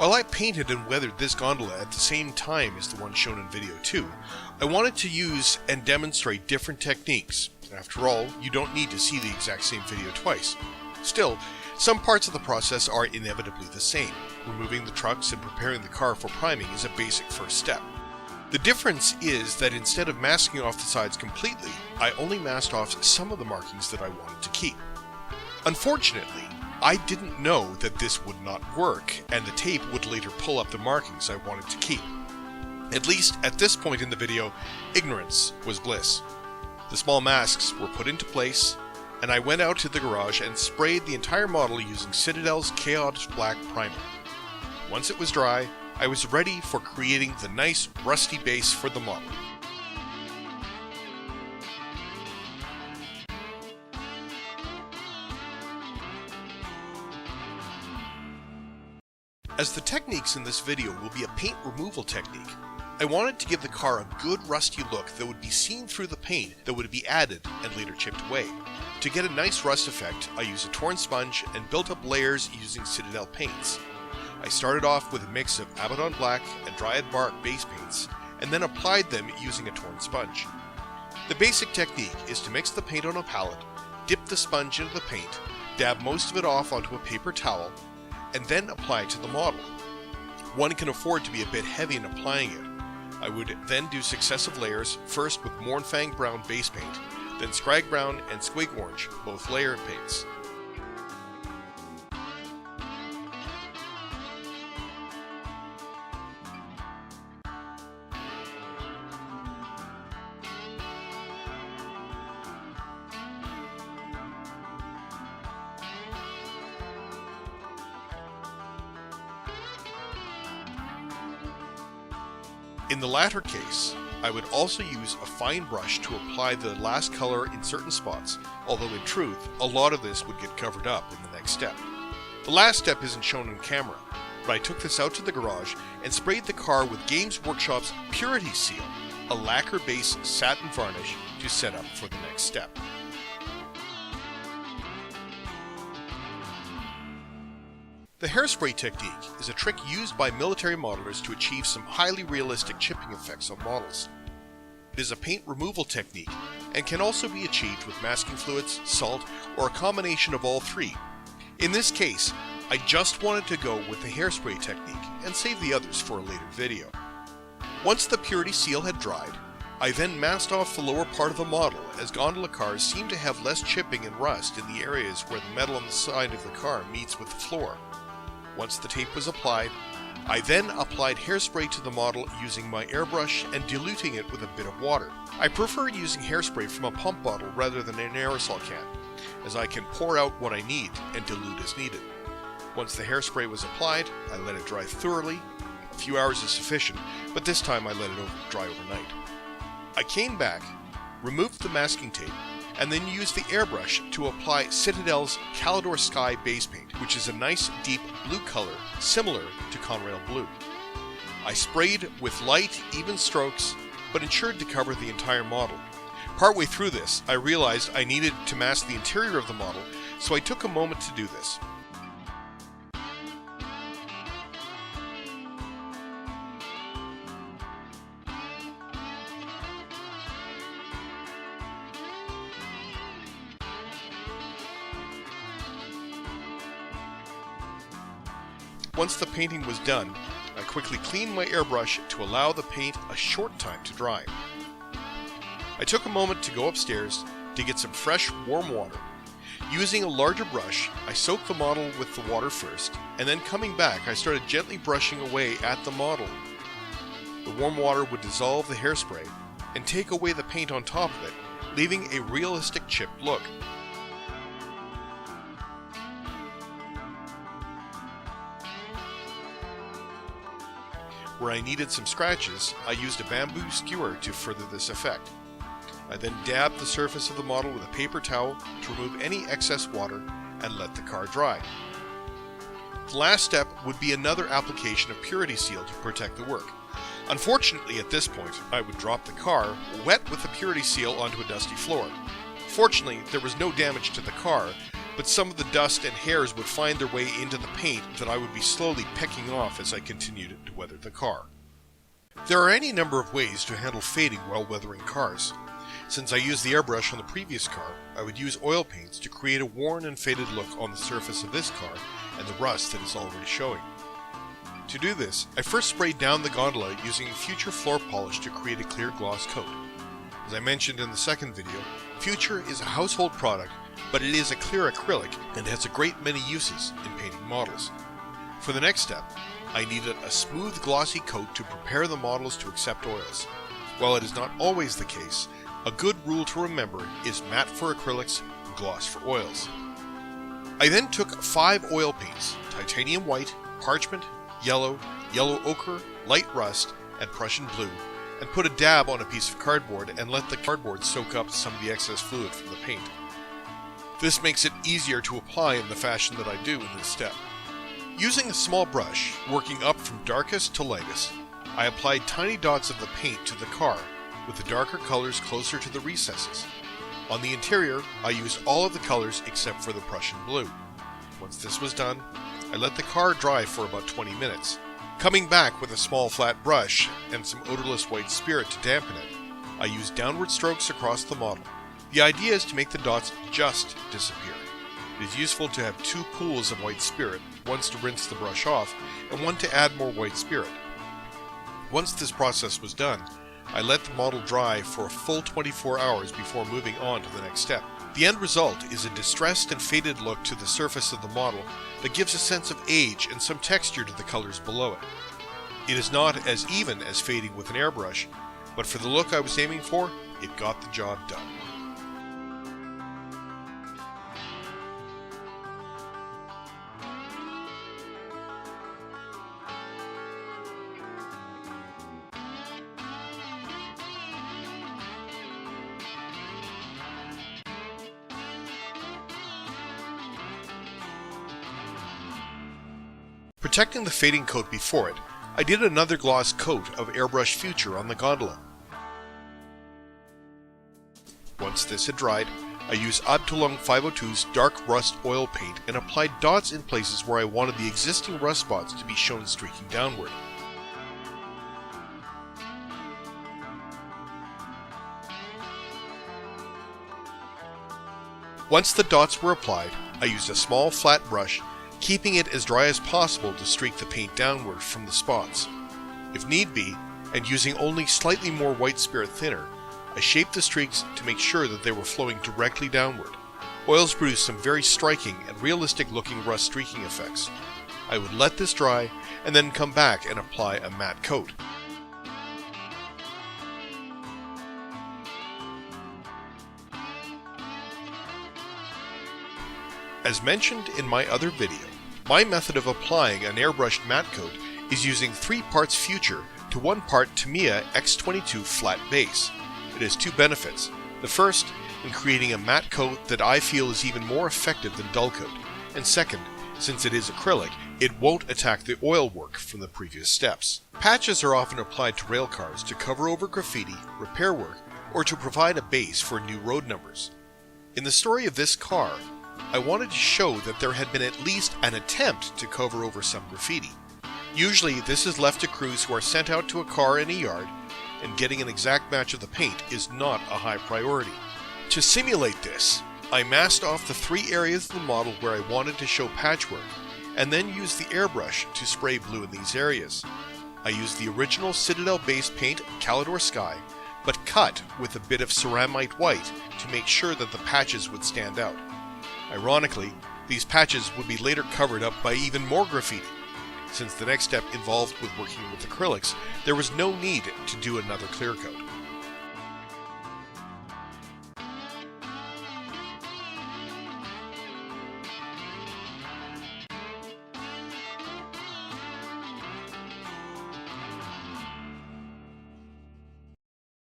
While I painted and weathered this gondola at the same time as the one shown in video 2, I wanted to use and demonstrate different techniques. After all, you don't need to see the exact same video twice. Still, some parts of the process are inevitably the same. Removing the trucks and preparing the car for priming is a basic first step. The difference is that instead of masking off the sides completely, I only masked off some of the markings that I wanted to keep. Unfortunately, I didn't know that this would not work, and the tape would later pull up the markings I wanted to keep. At least, at this point in the video, ignorance was bliss. The small masks were put into place, and I went out to the garage and sprayed the entire model using Citadel's Chaos Black Primer. Once it was dry, I was ready for creating the nice rusty base for the model. As the techniques in this video will be a paint removal technique, I wanted to give the car a good rusty look that would be seen through the paint that would be added and later chipped away. To get a nice rust effect, I used a torn sponge and built up layers using Citadel paints. I started off with a mix of Abaddon Black and Dryad Bark base paints, and then applied them using a torn sponge. The basic technique is to mix the paint on a palette, dip the sponge into the paint, dab most of it off onto a paper towel, and then apply it to the model. One can afford to be a bit heavy in applying it. I would then do successive layers, first with Mournfang Brown base paint, then Scrag Brown and Squig Orange, both layer paints. In the latter case, I would also use a fine brush to apply the last color in certain spots, although in truth, a lot of this would get covered up in the next step. The last step isn't shown on camera, but I took this out to the garage and sprayed the car with Games Workshop's Purity Seal, a lacquer-based satin varnish to set up for the next step. The hairspray technique is a trick used by military modelers to achieve some highly realistic chipping effects on models. It is a paint removal technique and can also be achieved with masking fluids, salt, or a combination of all three. In this case, I just wanted to go with the hairspray technique and save the others for a later video. Once the Purity Seal had dried, I then masked off the lower part of the model, as gondola cars seem to have less chipping and rust in the areas where the metal on the side of the car meets with the floor. Once the tape was applied, I then applied hairspray to the model using my airbrush and diluting it with a bit of water. I prefer using hairspray from a pump bottle rather than an aerosol can, as I can pour out what I need and dilute as needed. Once the hairspray was applied, I let it dry thoroughly. A few hours is sufficient, but this time I let it dry overnight. I came back, removed the masking tape, and then used the airbrush to apply Citadel's Calidor Sky base paint, which is a nice deep blue color similar to Conrail Blue. I sprayed with light, even strokes, but ensured to cover the entire model. Partway through this, I realized I needed to mask the interior of the model, so I took a moment to do this. Once the painting was done, I quickly cleaned my airbrush to allow the paint a short time to dry. I took a moment to go upstairs to get some fresh, warm water. Using a larger brush, I soaked the model with the water first, and then coming back, I started gently brushing away at the model. The warm water would dissolve the hairspray and take away the paint on top of it, leaving a realistic chipped look. Where I needed some scratches, I used a bamboo skewer to further this effect. I then dabbed the surface of the model with a paper towel to remove any excess water and let the car dry. The last step would be another application of Purity Seal to protect the work. Unfortunately, at this point, I would drop the car, wet with the Purity Seal, onto a dusty floor. Fortunately, there was no damage to the car, but some of the dust and hairs would find their way into the paint that I would be slowly pecking off as I continued to weather the car. There are any number of ways to handle fading while weathering cars. Since I used the airbrush on the previous car, I would use oil paints to create a worn and faded look on the surface of this car and the rust that is already showing. To do this, I first sprayed down the gondola using Future floor polish to create a clear gloss coat. As I mentioned in the second video, Future is a household product, but it is a clear acrylic and has a great many uses in painting models. For the next step, I needed a smooth glossy coat to prepare the models to accept oils. While it is not always the case, a good rule to remember is matte for acrylics and gloss for oils. I then took 5 oil paints: titanium white, parchment, yellow, yellow ochre, light rust, and Prussian blue, and put a dab on a piece of cardboard and let the cardboard soak up some of the excess fluid from the paint. This makes it easier to apply in the fashion that I do in this step. Using a small brush, working up from darkest to lightest, I applied tiny dots of the paint to the car, with the darker colors closer to the recesses. On the interior, I used all of the colors except for the Prussian blue. Once this was done, I let the car dry for about 20 minutes. Coming back with a small flat brush and some odorless white spirit to dampen it, I used downward strokes across the model. The idea is to make the dots just disappear. It is useful to have 2 pools of white spirit, one to rinse the brush off and one to add more white spirit. Once this process was done, I let the model dry for a full 24 hours before moving on to the next step. The end result is a distressed and faded look to the surface of the model that gives a sense of age and some texture to the colors below it. It is not as even as fading with an airbrush, but for the look I was aiming for, it got the job done. Protecting the fading coat before it, I did another gloss coat of Airbrush Future on the gondola. Once this had dried, I used Abteilung 502's dark rust oil paint and applied dots in places where I wanted the existing rust spots to be shown streaking downward. Once the dots were applied, I used a small flat brush, keeping it as dry as possible to streak the paint downward from the spots. If need be, and using only slightly more white spirit thinner, I shaped the streaks to make sure that they were flowing directly downward. Oils produce some very striking and realistic looking rust streaking effects. I would let this dry and then come back and apply a matte coat. As mentioned in my other video, my method of applying an airbrushed matte coat is using 3 parts Future to 1 part Tamiya X22 flat base. It has 2 benefits. The first, in creating a matte coat that I feel is even more effective than dull coat, and second, since it is acrylic, it won't attack the oil work from the previous steps. Patches are often applied to rail cars to cover over graffiti, repair work, or to provide a base for new road numbers. In the story of this car, I wanted to show that there had been at least an attempt to cover over some graffiti. Usually this is left to crews who are sent out to a car in a yard, and getting an exact match of the paint is not a high priority. To simulate this, I masked off the 3 areas of the model where I wanted to show patchwork, and then used the airbrush to spray blue in these areas. I used the original Citadel base paint Calidor Sky, but cut with a bit of ceramite white to make sure that the patches would stand out. Ironically, these patches would be later covered up by even more graffiti. Since the next step involved with working with acrylics, there was no need to do another clear coat.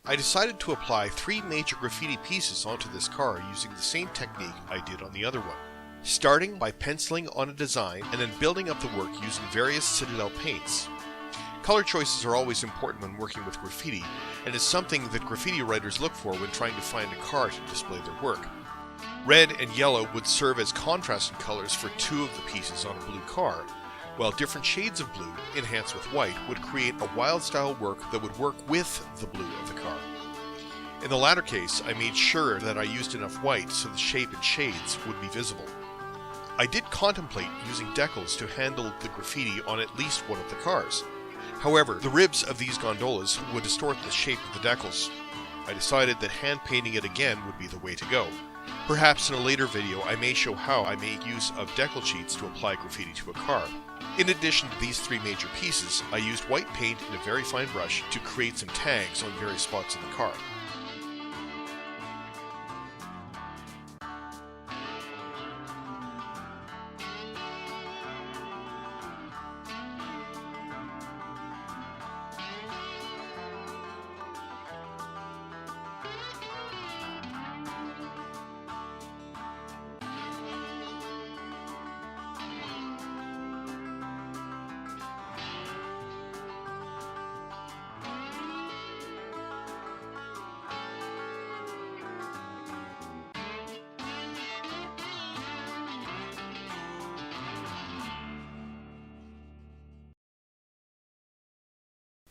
I decided to apply 3 major graffiti pieces onto this car using the same technique I did on the other one, starting by penciling on a design and then building up the work using various Citadel paints. Color choices are always important when working with graffiti, and is something that graffiti writers look for when trying to find a car to display their work. Red and yellow would serve as contrasting colors for two of the pieces on a blue car, while different shades of blue, enhanced with white, would create a wild style work that would work with the blue of the car. In the latter case, I made sure that I used enough white so the shape and shades would be visible. I did contemplate using decals to handle the graffiti on at least one of the cars. However, the ribs of these gondolas would distort the shape of the decals. I decided that hand painting it again would be the way to go. Perhaps in a later video I may show how I make use of decal sheets to apply graffiti to a car. In addition to these three major pieces, I used white paint and a very fine brush to create some tags on various spots in the car.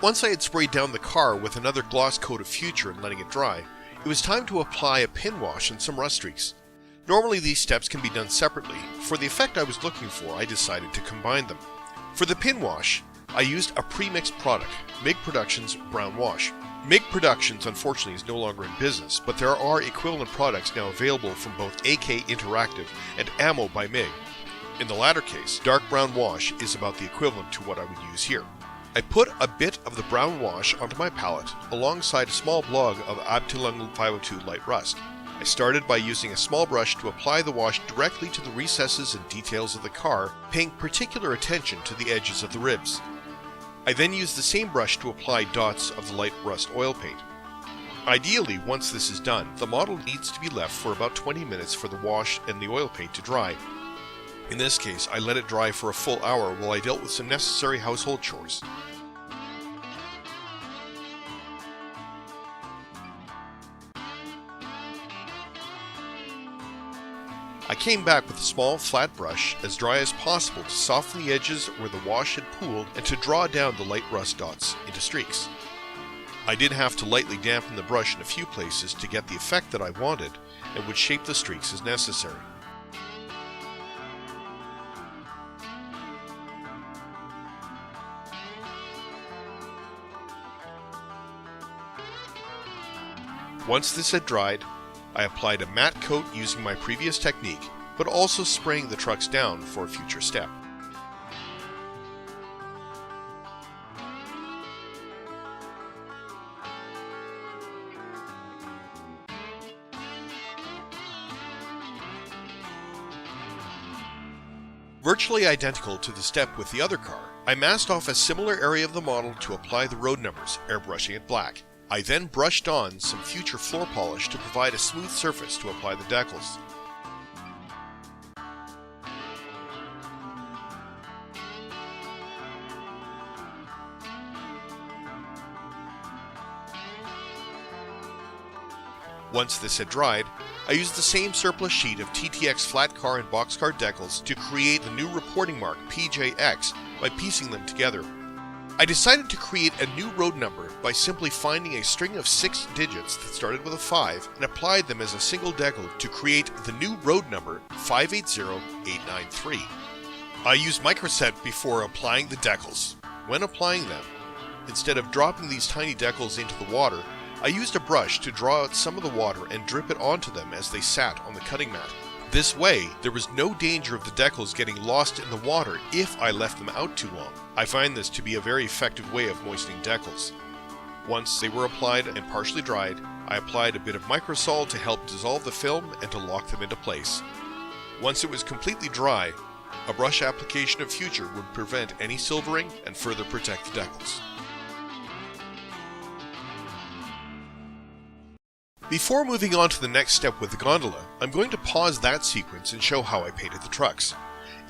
Once I had sprayed down the car with another gloss coat of Future and letting it dry, it was time to apply a pin wash and some rust streaks. Normally these steps can be done separately. For the effect I was looking for, I decided to combine them. For the pin wash, I used a pre-mixed product, MIG Productions Brown Wash. MIG Productions unfortunately is no longer in business, but there are equivalent products now available from both AK Interactive and Ammo by MIG. In the latter case, dark brown wash is about the equivalent to what I would use here. I put a bit of the brown wash onto my palette alongside a small blob of Decaling 502 light rust. I started by using a small brush to apply the wash directly to the recesses and details of the car, paying particular attention to the edges of the ribs. I then used the same brush to apply dots of the light rust oil paint. Ideally, once this is done, the model needs to be left for about 20 minutes for the wash and the oil paint to dry. In this case, I let it dry for a full hour while I dealt with some necessary household chores. I came back with a small flat brush, as dry as possible, to soften the edges where the wash had pooled and to draw down the light rust dots into streaks. I did have to lightly dampen the brush in a few places to get the effect that I wanted, and would shape the streaks as necessary. Once this had dried, I applied a matte coat using my previous technique, but also spraying the trucks down for a future step. Virtually identical to the step with the other car, I masked off a similar area of the model to apply the road numbers, airbrushing it black. I then brushed on some Future floor polish to provide a smooth surface to apply the decals. Once this had dried, I used the same surplus sheet of TTX flat car and boxcar decals to create the new reporting mark PJX by piecing them together. I decided to create a new road number by simply finding a string of 6 digits that started with a 5 and applied them as a single decal to create the new road number 580893. I used microset before applying the decals. When applying them, instead of dropping these tiny decals into the water, I used a brush to draw out some of the water and drip it onto them as they sat on the cutting mat. This way, there was no danger of the decals getting lost in the water if I left them out too long. I find this to be a very effective way of moistening decals. Once they were applied and partially dried, I applied a bit of microsol to help dissolve the film and to lock them into place. Once it was completely dry, a brush application of Future would prevent any silvering and further protect the decals. Before moving on to the next step with the gondola, I'm going to pause that sequence and show how I painted the trucks.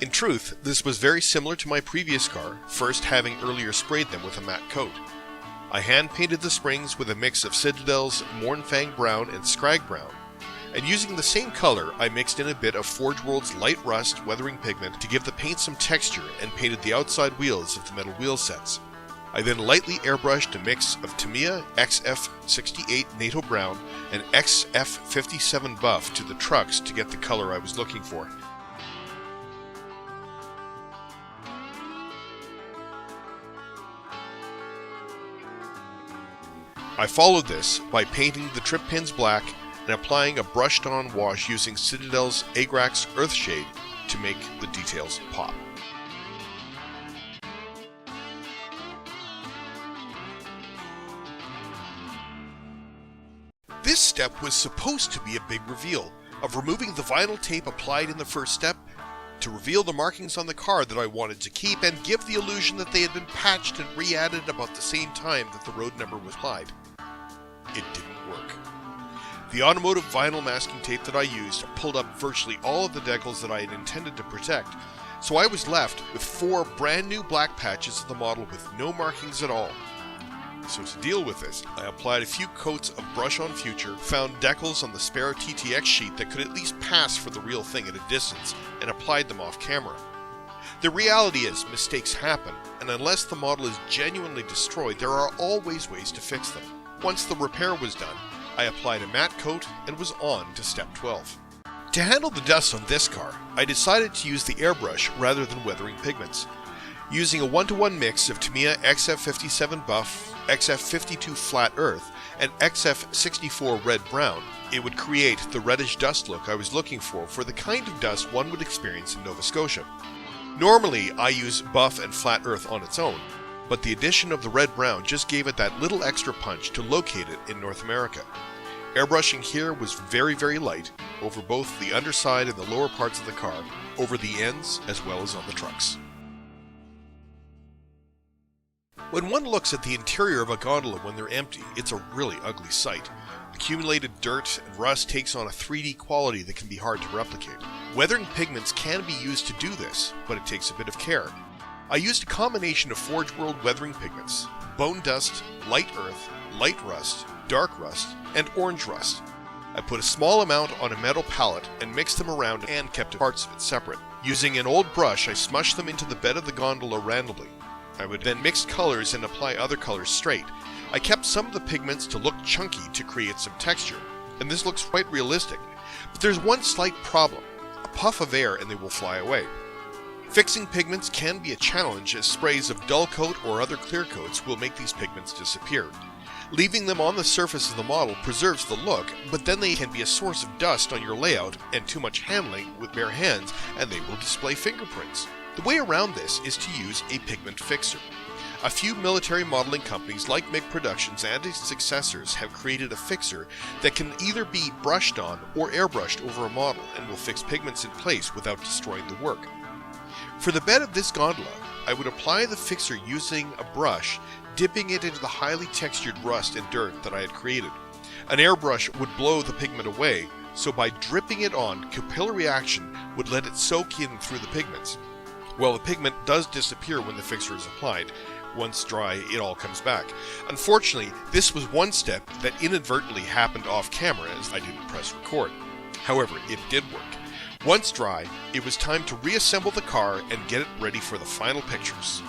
In truth, this was very similar to my previous car, first having earlier sprayed them with a matte coat. I hand painted the springs with a mix of Citadel's Mornfang Brown and Scrag Brown. and using the same color, I mixed in a bit of Forge World's Light Rust weathering pigment to give the paint some texture and painted the outside wheels of the metal wheel sets. I then lightly airbrushed a mix of Tamiya XF68 NATO Brown and XF57 Buff to the trucks to get the color I was looking for. I followed this by painting the trip pins black and applying a brushed on wash using Citadel's Agrax Earthshade to make the details pop. This step was supposed to be a big reveal of removing the vinyl tape applied in the first step to reveal the markings on the car that I wanted to keep and give the illusion that they had been patched and re-added about the same time that the road number was applied. It didn't work. The automotive vinyl masking tape that I used pulled up virtually all of the decals that I had intended to protect, so I was left with 4 brand new black patches of the model with no markings at all. So to deal with this, I applied a few coats of Brush on Future, found decals on the spare TTX sheet that could at least pass for the real thing at a distance, and applied them off camera. The reality is, mistakes happen, and unless the model is genuinely destroyed, there are always ways to fix them. Once the repair was done, I applied a matte coat and was on to step 12. To handle the dust on this car, I decided to use the airbrush rather than weathering pigments. Using a 1-to-1 mix of Tamiya XF57 Buff, XF52 Flat Earth, and XF64 Red Brown, it would create the reddish dust look I was looking for the kind of dust one would experience in Nova Scotia. Normally, I use Buff and Flat Earth on its own, but the addition of the Red Brown just gave it that little extra punch to locate it in North America. Airbrushing here was very, very light, over both the underside and the lower parts of the car, over the ends as well as on the trucks. When one looks at the interior of a gondola when they're empty, it's a really ugly sight. Accumulated dirt and rust takes on a 3D quality that can be hard to replicate. Weathering pigments can be used to do this, but it takes a bit of care. I used a combination of Forge World weathering pigments, Bone Dust, Light Earth, Light Rust, Dark Rust, and Orange Rust. I put a small amount on a metal palette and mixed them around and kept parts of it separate. Using an old brush, I smushed them into the bed of the gondola randomly. I would then mix colors and apply other colors straight. I kept some of the pigments to look chunky to create some texture, and this looks quite realistic. But there's one slight problem. A puff of air and they will fly away. Fixing pigments can be a challenge as sprays of dull coat or other clear coats will make these pigments disappear. Leaving them on the surface of the model preserves the look, but then they can be a source of dust on your layout and too much handling with bare hands, and they will display fingerprints. The way around this is to use a pigment fixer. A few military modeling companies like MiG Productions and its successors have created a fixer that can either be brushed on or airbrushed over a model and will fix pigments in place without destroying the work. For the bed of this gondola, I would apply the fixer using a brush, dipping it into the highly textured rust and dirt that I had created. An airbrush would blow the pigment away, so by dripping it on, capillary action would let it soak in through the pigments. Well, the pigment does disappear when the fixer is applied. Once dry, it all comes back. Unfortunately, this was one step that inadvertently happened off camera as I didn't press record. However, it did work. Once dry, it was time to reassemble the car and get it ready for the final pictures.